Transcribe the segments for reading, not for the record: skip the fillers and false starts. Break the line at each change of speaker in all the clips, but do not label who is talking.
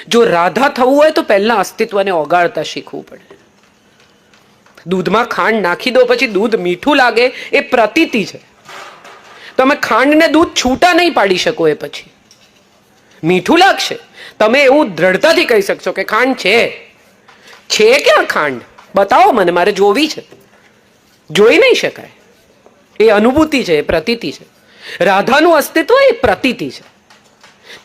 જો રાધા થવું હોય તો પહેલા અસ્તિત્વને ઓગાળતા શીખવું પડે. દૂધમાં ખાંડ નાખી દો પછી દૂધ મીઠું લાગે એ પ્રતીતિ છે. તમે ખાંડને દૂધ છૂટા નહીં પાડી શકો. એ પછી મીઠું લાગશે. તમે એવું દ્રઢતાથી કહી શકશો કે ખાંડ છે ક્યાં ખાંડ? બતાવો મને, મારે જોવી છે. જોઈ નહીં શકાય. એ અનુભૂતિ છે, એ પ્રતીતિ છે. રાધાનું અસ્તિત્વ એ પ્રતીતિ છે.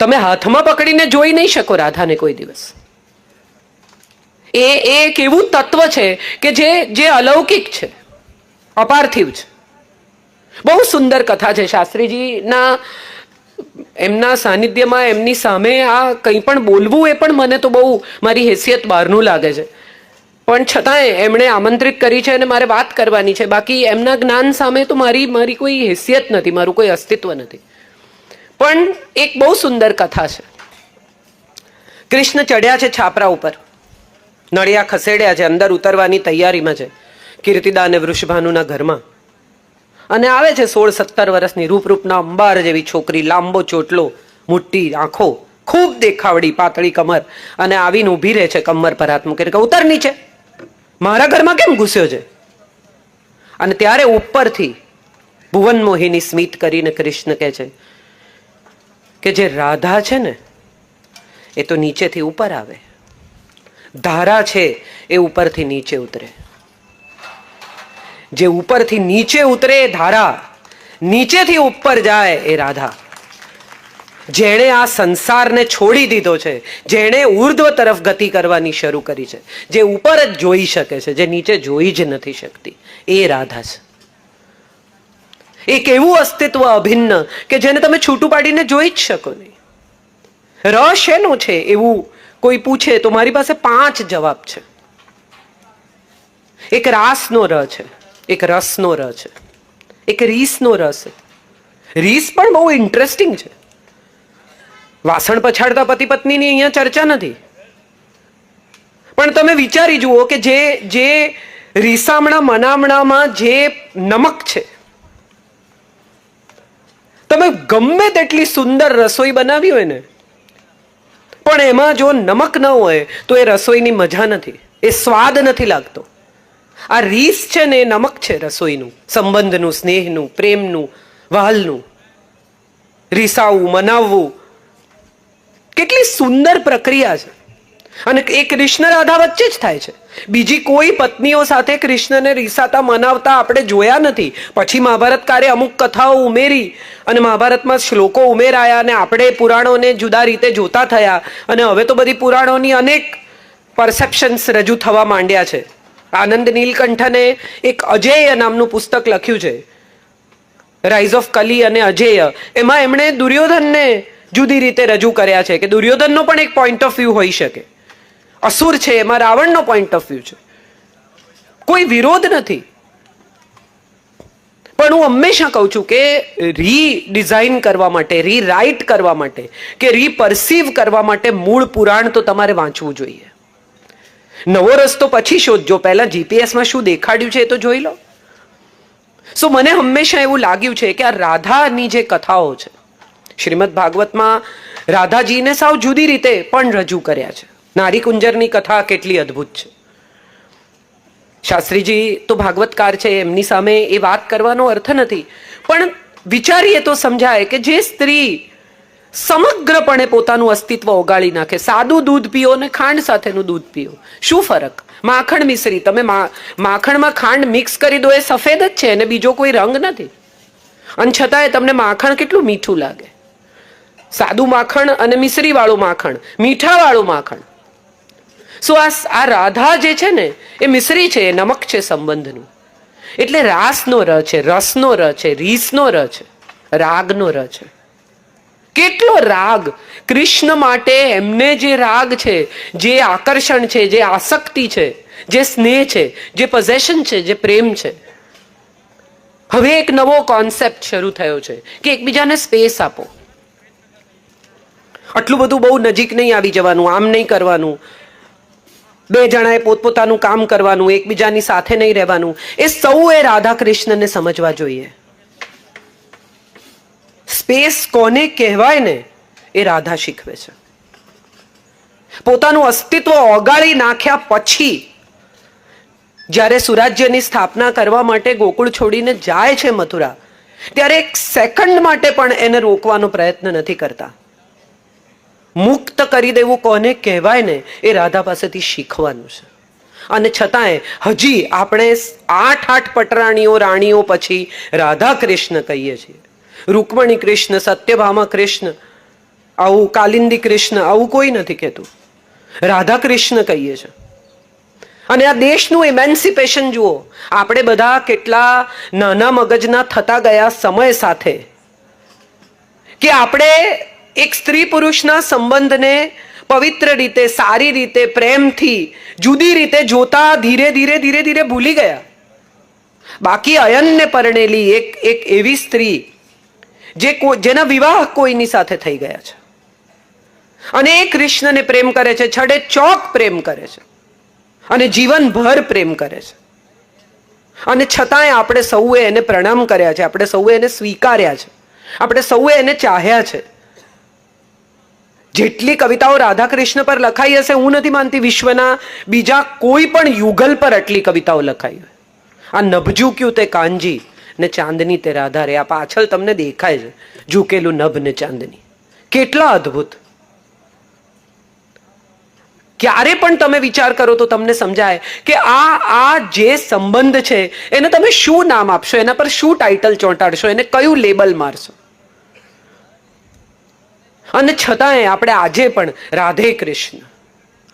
તમે હાથમાં પકડીને જોઈ નહીં શકો રાધાને કોઈ દિવસ. એ એક એવું તત્વ છે કે જે અલૌકિક છે, અપાર્થિવ છે. બહુ સુંદર કથા છે શાસ્ત્રીજીના. એમના સાનિધ્યમાં એમની સામે આ કંઈ પણ બોલવું એ પણ મને તો બહુ મારી હેસિયત બહારનું લાગે છે. પણ છતાંય એમણે આમંત્રિત કરી છે અને મારે વાત કરવાની છે. બાકી એમના જ્ઞાન સામે તો મારી કોઈ હેસિયત નથી, મારું કોઈ અસ્તિત્વ નથી. પણ એક બહુ સુંદર કથા છે. કૃષ્ણ ચડ્યા છે છાપરા ઉપર, નળિયા ખસેડ્યા છે, અંદર ઉતરવાની તૈયારીમાં છે કીર્તિદા અને વૃષભાનુના ઘરમાં. અને આવે છે 16-17 વર્ષની રૂપરૂપના અંબાર જેવી છોકરી, લાંબો ચોટલો, મોટી આંખો, ખૂબ દેખાવડી, પાતળી કમર. અને આવીને ઊભી રહે છે કમર પર હાથ મૂકીને કે ઉતર નીચે, મારા ઘરમાં કેમ ઘૂસ્યો છે? અને ત્યારે ઉપરથી ભુવન મોહિની સ્મિત કરીને કૃષ્ણ કહે છે કે જે રાધા છે ને એ તો નીચેથી ઉપર આવે, ધારા છે એ ઉપરથી નીચે ઉતરે. જે ઉપરથી નીચે ઉતરે એ ધારા, નીચેથી ઉપર જાય એ રાધા. જેણે આ સંસારને છોડી દીધો છે, જેણે ઉર્ધ્વ તરફ ગતિ કરવાની શરૂ કરી છે, જે ઉપર જ જોઈ શકે છે, જે નીચે જોઈ જ નથી શકતી, એ રાધા છે. એક એવું અસ્તિત્વ અભિન્ન કે જેને તમે છૂટું પાડીને જોઈ જ શકો નહીં. રસ શેનો છે એવું કોઈ પૂછે તો મારી પાસે 5 જવાબ છે. એક રાસનો ર છે, એક રસનો ર છે, એક રીસનો રસ છે. રીસ પણ બહુ ઇન્ટરેસ્ટિંગ છે. વાસણ પછાડતા પતિ પત્નીની અહીંયા ચર્ચા નથી. પણ તમે વિચારી જુઓ કે જે રીસામણા મનામણામાં જે નમક છે, તમે ગમે તેટલી સુંદર રસોઈ બનાવી હોય ને, પણ એમાં જો નમક ન હોય તો એ રસોઈની મજા નથી, એ સ્વાદ નથી લાગતો. આ રીસ છે ને એ નમક છે રસોઈનું, સંબંધનું, સ્નેહનું, પ્રેમનું, વહાલનું. રીસાવું, મનાવવું કેટલી સુંદર પ્રક્રિયા છે. અને એ કૃષ્ણ રાધા વચ્ચે જ થાય છે. બીજી કોઈ પત્નીઓ સાથે કૃષ્ણને રીસાતા મનાવતા આપણે જોયા નથી. પછી મહાભારતકારે અમુક કથાઓ ઉમેરી અને મહાભારતમાં શ્લોકો ઉમેરાયા અને આપણે પુરાણોને જુદા રીતે જોતા થયા. અને હવે તો બધી પુરાણોની અનેક પરસેપ્શન્સ રજૂ થવા માંડ્યા છે. આનંદ નીલકંઠને એક અજેય નામનું પુસ્તક લખ્યું છે, રાઇઝ ઓફ કલી અને અજેય. એમાં એમણે દુર્યોધનને જુદી રીતે રજૂ કર્યા છે કે દુર્યોધનનો પણ એક પોઈન્ટ ઓફ વ્યૂ હોઈ શકે. અસુર છે એમાં રાવણનો પોઈન્ટ ઓફ વ્યૂ છે. કોઈ વિરોધ નથી. પણ હું હંમેશા કહું છું કે રીડિઝાઇન કરવા માટે, રીરાઇટ કરવા માટે કે રીપર્સીવ કરવા માટે મૂળ પુરાણ તો તમારે વાંચવું જોઈએ. નવો રસ્તો પછી શોધજો, પહેલા જીપીએસમાં શું દેખાડ્યું છે એ તો જોઈ લો. સો મને હંમેશા એવું લાગ્યું છે કે આ રાધાની જે કથાઓ છે, શ્રીમદ ભાગવતમાં રાધાજીને સાવ જુદી રીતે પણ રજૂ કર્યા છે. નારી કુંજરની કથા કેટલી અદ્ભુત છે. શાસ્ત્રીજી તો ભાગવતકાર છે, એમની સામે એ વાત કરવાનો અર્થ નથી. પણ વિચારીએ તો સમજાય કે જે સ્ત્રી સમગ્રપણે પોતાનું અસ્તિત્વ ઓગાળી નાખે, સાદું દૂધ પીઓ ને ખાંડ સાથેનું દૂધ પીઓ, શું ફરક? માખણ મિશ્રી, તમે માખણમાં ખાંડ મિક્સ કરી દો એ સફેદ જ છે અને બીજો કોઈ રંગ નથી. અને છતાંય તમને માખણ કેટલું મીઠું લાગે. સાદું માખણ અને મિશ્રી વાળું માખણ, મીઠા વાળું માખણ. સો આ રાધા જે છે ને એ મિશ્રી છે, એ નમક છે સંબંધનું. એટલે રાસનો ર છે, રસનો ર છે, રીસનો ર છે, રાગનો ર છે. કેટલો રાગ કૃષ્ણ માટે એમને જે રાગ છે, જે આકર્ષણ છે, જે આસક્તિ છે, જે સ્નેહ છે, જે પોઝેશન છે, જે પ્રેમ છે. હવે એક નવો કોન્સેપ્ટ શરૂ થયો છે કે એકબીજાને સ્પેસ આપો. આટલું બધું બહુ નજીક નહીં આવી જવાનું, આમ નહીં કરવાનું, 2 જણાએ પોતપોતાનું કામ કરવાનું, એકબીજાની સાથે નહીં રહેવાનું. એ સૌએ રાધા કૃષ્ણને સમજવા જોઈએ. સ્પેસ કોને કહેવાય ને એ રાધા શીખવે છે. પોતાનું અસ્તિત્વ ઓગાળી નાખ્યા પછી જ્યારે સુરાજ્યની સ્થાપના કરવા માટે ગોકુળ છોડીને જાય છે મથુરા, ત્યારે એક સેકન્ડ માટે પણ એને રોકવાનો પ્રયત્ન નથી કરતા. મુક્ત કરી દેવું કોને કહેવાય ને એ રાધા પાસેથી શીખવાનું છે. અને છતાંય હજી આપણે 8 પટરાણીઓ રાણીઓ પછી રાધા કૃષ્ણ કહીએ છીએ. રૂકમણી કૃષ્ણ, સત્યભામા કૃષ્ણ, આવું કાલિંદી કૃષ્ણ, આવું કોઈ નથી કહેતું. રાધા કૃષ્ણ કહીએ છીએ. અને આ દેશનું ઇમેન્સિપેશન જુઓ, આપણે બધા કેટલા નાના મગજના થતા ગયા સમય સાથે, કે આપણે એક સ્ત્રી પુરુષના સંબંધને પવિત્ર રીતે, સારી રીતે, પ્રેમથી, જુદી રીતે જોતા ધીરે ધીરે ધીરે ધીરે ભૂલી ગયા. બાકી અયનને પરણેલી એક એવી સ્ત્રી જેના વિવાહ કોઈની સાથે થઈ ગયા છે, અને એ કૃષ્ણને પ્રેમ કરે છે, છડે ચોક પ્રેમ કરે છે, અને જીવનભર પ્રેમ કરે છે. અને છતાંય આપણે સૌએ એને પ્રણામ કર્યા છે, આપણે સૌએ એને સ્વીકાર્યા છે, આપણે સૌએ એને ચાહ્યા છે. જેટલી કવિતાઓ રાધા કૃષ્ણ પર લખાઈ હશે, હું નથી માનતી વિશ્વના બીજા કોઈ પણ યુગલ પર આટલી કવિતાઓ લખાઈ હોય. આ નભજુ ક્યું તે કાંજી ને ચાંદની તે રાધા રે, આ પાછળ તમને દેખાય છે ઝૂકેલું નભ ને ચાંદની. કેટલા અદ્ભુત! ક્યારે પણ તમે વિચાર કરો તો તમને સમજાય કે આ જે સંબંધ છે એને તમે શું નામ આપશો, એના પર શું ટાઇટલ ચોંટાડશો, એને કયું લેબલ મારશો. અને છતાંય આપણે આજે પણ રાધે કૃષ્ણ,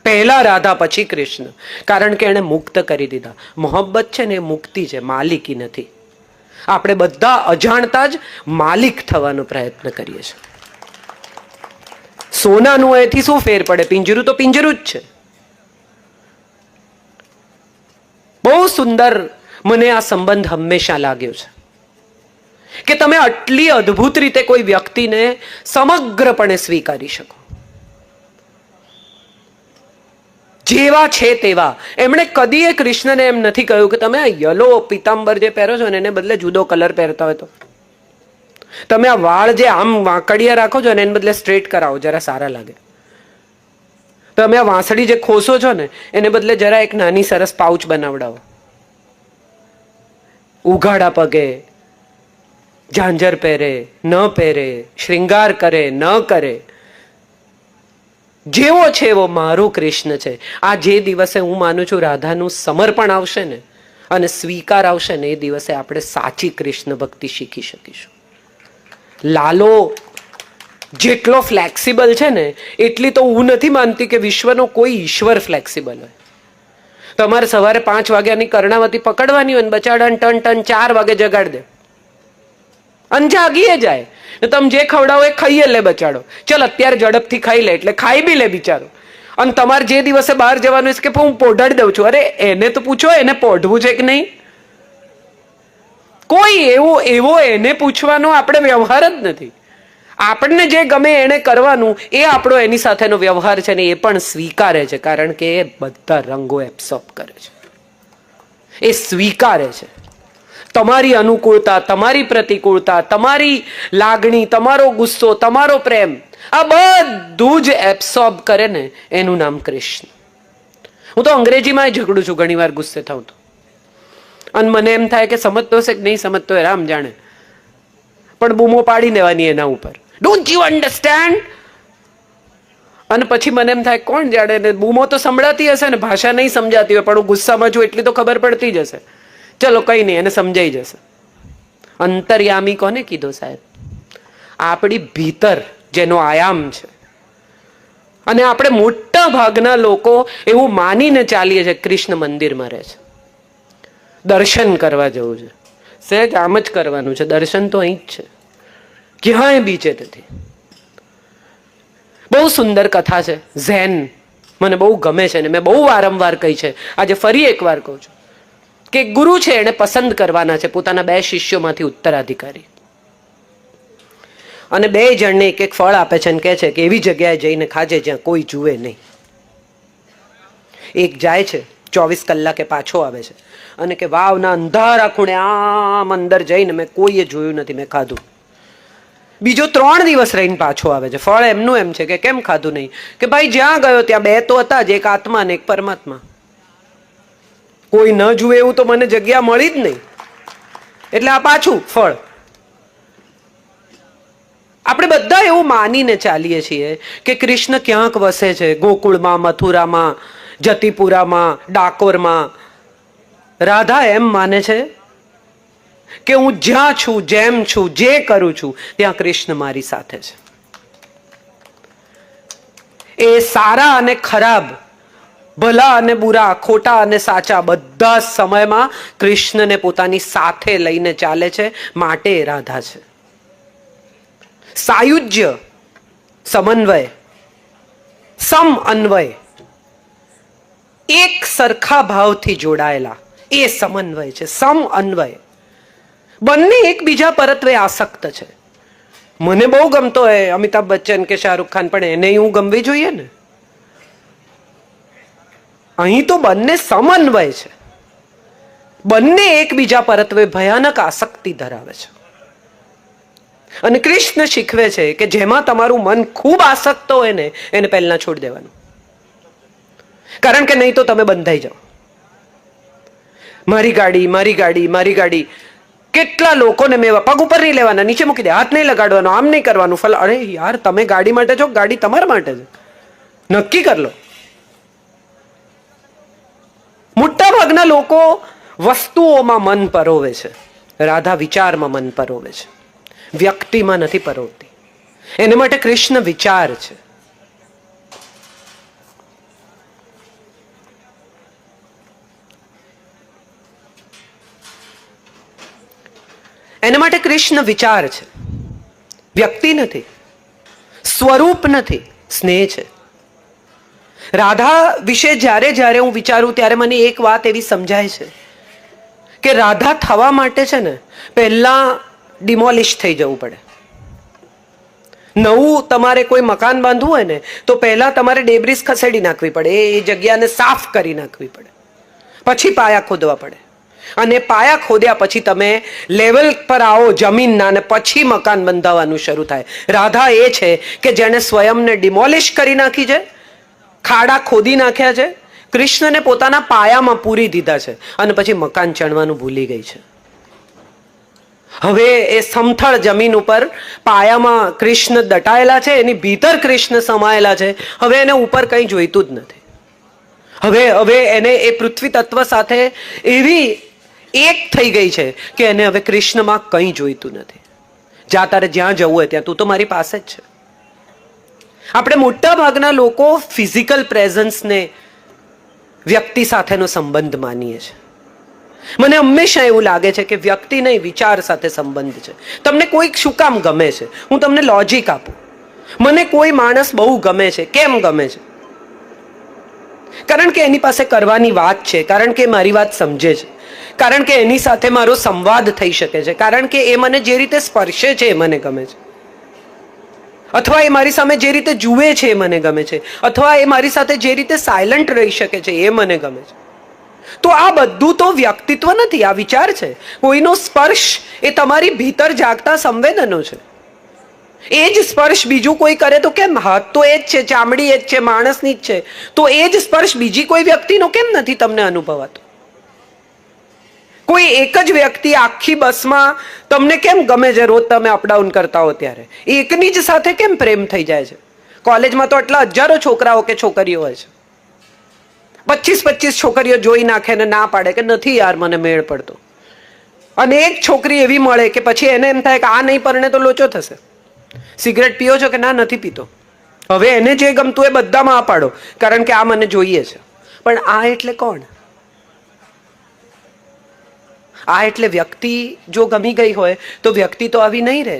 પહેલા રાધા પછી કૃષ્ણ, કારણ કે એને મુક્ત કરી દીધા. મોહબ્બત છે ને એ મુક્તિ છે, માલિકી નથી. આપણે બધા અજાણતા જ માલિક થવાનો પ્રયત્ન કરીએ છીએ. સોનાનું એથી શું ફેર પડે? પિંજરું તો પિંજરું જ છે. બહુ સુંદર મને આ સંબંધ હંમેશા લાગ્યો છે કે તમે આટલી અદ્ભુત રીતે કોઈ વ્યક્તિને સમગ્રપણે સ્વીકારી શકો, જેવા છે તેવા. એમણે કદીએ કૃષ્ણને એમ નથી કહ્યું કે તમે આ યલો પીતાંબર જે પહેરો છો ને એને બદલે જુદો કલર પહેરતા હોય તો, તમે આ વાળ જે આમ વાંકડિયા રાખો છો ને એને બદલે સ્ટ્રેટ કરાવો, જરા સારા લાગે. તમે આ વાંસળી જે ખોસો છો ને એને બદલે જરા એક નાની સરસ પાઉચ બનાવડાવો. ઉઘાડા પગે ઝાંઝર પહેરે ન પહેરે, શ્રૃંગાર કરે ન કરે, જેવો છે એવો મારો કૃષ્ણ છે. આ જે દિવસે હું માનું છું રાધાનું સમર્પણ આવશે ને અને સ્વીકાર આવશે ને, એ દિવસે આપણે સાચી કૃષ્ણ ભક્તિ શીખી શકીશું. લાલો જેટલો ફ્લેક્સિબલ છે ને એટલી તો હું નથી માનતી કે વિશ્વનો કોઈ ઈશ્વર ફ્લેક્સિબલ હોય. તમારે સવારે 5 વાગ્યાની કર્ણાવતી પકડવાની હોય ને બચાડાને ટન 4 વાગે જગાડ દે અને જાગીએ જાય. તમે જે ખવડાવો એ ખાઈએ લે બચાડો. ચલ અત્યારે ઝડપથી ખાઈ લે એટલે ખાઈ બી લે બિચારો. અને તમારે જે દિવસે બહાર જવાનું છે કે હું પોઢાડી દઉં છું, અરે એને તો પૂછો એને પોઢવું છે કે નહીં. કોઈ એવો એને પૂછવાનો આપણે વ્યવહાર જ નથી. આપણને જે ગમે એને કરવાનું, એ આપણો એની સાથેનો વ્યવહાર છે ને એ પણ સ્વીકારે છે, કારણ કે એ બધા રંગો એબ્સોર્બ કરે છે, એ સ્વીકારે છે. તમારી અનુકૂળતા, તમારી પ્રતિકૂળતા, તમારી લાગણી, તમારો ગુસ્સો, તમારો પ્રેમ, આ બધું જ એબ્સોર્બ કરે ને એનું નામ કૃષ્ણ. હું તો અંગ્રેજીમાં ઝઘડું છું ઘણી વાર ગુસ્સે થાઉં તો, અને મને એમ થાય કે સમજતો છે કે નહીં સમજતો એ રામ જાણે, પણ બૂમો પાડી દેવાની એના ઉપર, ડોન્ટ યુ અન્ડરસ્ટેન્ડ. અને પછી મને એમ થાય કોણ જાણે, બૂમો તો સંભળાતી હશે ને, ભાષા નહીં સમજાતી હોય, પણ હું ગુસ્સામાં છું એટલી તો ખબર પડતી જ હશે. ચલો કઈ નહીં, એને સમજાઈ જશે. અંતર્યામી કોને કીધો સાહેબ? આપણી ભીતર જેનો આયામ છે. અને આપણે મોટા ભાગના લોકો એવું માનીને ચાલીએ છીએ કૃષ્ણ મંદિરમાં રહે છે, દર્શન કરવા જવું છે. સહેજ આમ જ કરવાનું છે, દર્શન તો અહીં જ છે, ક્યાંય બીજે નથી. બહુ સુંદર કથા છે ઝેન, મને બહુ ગમે છે ને મેં બહુ વારંવાર કહી છે, આજે ફરી એકવાર કહું છું કે ગુરુ છે એને પસંદ કરવાના છે પોતાના 2 શિષ્યોમાંથી ઉત્તરાધિકારી, અને 2 જણને એક ફળ આપે છે અને કહે છે કે એવી જગ્યાએ જઈને ખાજે જ્યાં કોઈ જુએ નહીં. એક જાય છે 24 કલાકે પાછો આવે છે અને કે વાવના અંધારા ખૂણે આમ અંદર જઈને મેં કોઈએ જોયું નથી, મેં ખાધું. બીજો 3 દિવસ રહીને પાછો આવે છે. ફળ એમનું એમ છે કે કેમ ખાધું નહીં, કે ભાઈ જ્યાં ગયો ત્યાં 2 તો હતા જ, એક આત્મા ને એક પરમાત્મા. કોઈ ન જુએ એવું તો મને જગ્યા મળી જ નહીં, એટલે આ પાછું ફળ. આપણે બધા એવું માનીને ચાલીએ છીએ કે કૃષ્ણ ક્યાંક વસે છે, ગોકુળમાં, મથુરામાં, જતીપુરામાં, ડાકોરમાં. રાધા એમ માને છે કે હું જ્યાં છું, જેમ છું, જે કરું છું, ત્યાં કૃષ્ણ મારી સાથે છે. એ સારા અને ખરાબ, ભલા અને બુરા, ખોટા અને સાચા, બધા સમયમાં કૃષ્ણને પોતાની સાથે લઈને ચાલે છે, માટે એ રાધા છે. સાયુજ્ય, સમન્વય, સમ અન્વય, એક સરખા ભાવથી જોડાયેલા, એ સમન્વય છે, સમ અન્વય. બંને એકબીજા પરત્વે આસક્ત છે. મને બહુ ગમતો હોય અમિતાભ બચ્ચન કે શાહરૂખ ખાન, પણ એને હું ગમવી જોઈએ ને. અહીં તો બંને સમન્વય છે, બંને એકબીજા પરત્વે ભયાનક આસક્તિ ધરાવે છે. અને કૃષ્ણ શીખવે છે કે જેમાં તમારું મન ખૂબ આસક્ત હોય ને, એને પહેલા છોડી દેવાનું, કારણ કે નહીં તો તમે બંધાઈ જાઓ. મારી ગાડી, મારી ગાડી, મારી ગાડી. કેટલા લોકોને મેં પગ ઉપર નહીં લેવાના, નીચે મૂકી દે, હાથ નહીં લગાડવાનો, આમ નહીં કરવાનું, ફલ. અરે યાર, તમે ગાડી માટે છો, ગાડી તમારા માટે છે, નક્કી કરી લો. મોટા ભાગના લોકો વસ્તુઓમાં મન પરોવે છે, રાધા વિચારમાં મન પરોવે છે, વ્યક્તિમાં નથી પરોવતી. એને માટે કૃષ્ણ વિચાર છે. એના માટે કૃષ્ણ વિચાર છે, વ્યક્તિ નથી, સ્વરૂપ નથી, સ્નેહ છે. રાધા વિશે જ્યારે જ્યારે હું વિચારું ત્યારે મને એક વાત એવી સમજાય છે કે રાધા થવા માટે છે ને, પહેલા ડિમોલિશ થઈ જવું પડે. નવું તમારે કોઈ મકાન બાંધવું હોય ને, તો પહેલા તમારે ડેબ્રિસ ખસેડી નાખવી પડે, એ જગ્યાને સાફ કરી નાખવી પડે, પછી પાયા ખોદવા પડે. અને પાયા ખોદ્યા પછી તમે લેવલ પર આવો જમીનના, અને પછી મકાન બંધાવવાનું શરૂ થાય. રાધા એ છે કે જેણે સ્વયંને ડિમોલિશ કરી નાખી છે, ખાડા ખોદી નાખ્યા છે, કૃષ્ણને પોતાના પાયામાં પૂરી દીધા છે, અને પછી મકાન ચણવાનું ભૂલી ગઈ છે. હવે એ સમથળ જમીન ઉપર પાયામાં કૃષ્ણ દટાયેલા છે, એની ભીતર કૃષ્ણ સમાયેલા છે. હવે એને ઉપર કંઈ જોઈતું જ નથી. હવે એને એ પૃથ્વી તત્વ સાથે એવી એક થઈ ગઈ છે કે એને હવે કૃષ્ણમાં કંઈ જોઈતું નથી. જા તારે જ્યાં જવું હોય ત્યાં, તું તો મારી પાસે જ છે. આપણે મોટા ભાગના લોકો ફિઝિકલ પ્રેઝન્સને વ્યક્તિ સાથેનો સંબંધ માનીએ છીએ. મને હંમેશા એવું લાગે છે કે વ્યક્તિ નહીં, વિચાર સાથે સંબંધ છે. તમને કોઈક શું કામ ગમે છે? હું તમને લોજિક આપું. મને કોઈ માણસ બહુ ગમે છે. કેમ ગમે છે? કારણ કે એની પાસે કરવાની વાત છે, કારણ કે મારી વાત સમજે છે, કારણ કે એની સાથે મારો સંવાદ થઈ શકે છે, કારણ કે એ મને જે રીતે સ્પર્શે છે એ મને ગમે છે, અથવા એ મારી સામે જે રીતે જુએ છે એ મને ગમે છે, અથવા એ મારી સાથે જે રીતે સાયલન્ટ રહી શકે છે એ મને ગમે છે. તો આ બધું તો વ્યક્તિત્વ નથી, આ વિચાર છે. કોઈનો સ્પર્શ એ તમારી ભીતર જાગતા સંવેદનો છે. એ જ સ્પર્શ બીજું કોઈ કરે તો કેમ? હાથ તો એ જ છે, ચામડી એ જ છે, માણસની જ છે. તો એ જ સ્પર્શ બીજી કોઈ વ્યક્તિનો કેમ નથી તમને અનુભવાતો? કોઈ એક જ વ્યક્તિ આખી બસમાં તમને કેમ ગમે છે? રોજ તમે અપડાઉન કરતા હો ત્યારે એકની જ સાથે કેમ પ્રેમ થઈ જાય છે? કોલેજમાં તો આટલા હજારો છોકરાઓ કે છોકરીઓ હોય છે, 25 છોકરીઓ જોઈ નાખે ને ના પાડે કે નથી યાર મને મેળ પડતો. અને એક છોકરી એવી મળે કે પછી એને એમ થાય કે આ નહીં પરણે તો લોચો થશે. સિગરેટ પીઓ છો કે ના, નથી પીતો. હવે એને જે ગમતું એ બધામાં આ પાડો, કારણ કે આ મને જોઈએ છે. પણ આ એટલે કોણ? આ એટલે વ્યક્તિ જો ગમી ગઈ હોય તો વ્યક્તિ તો આવી નહીં રહે.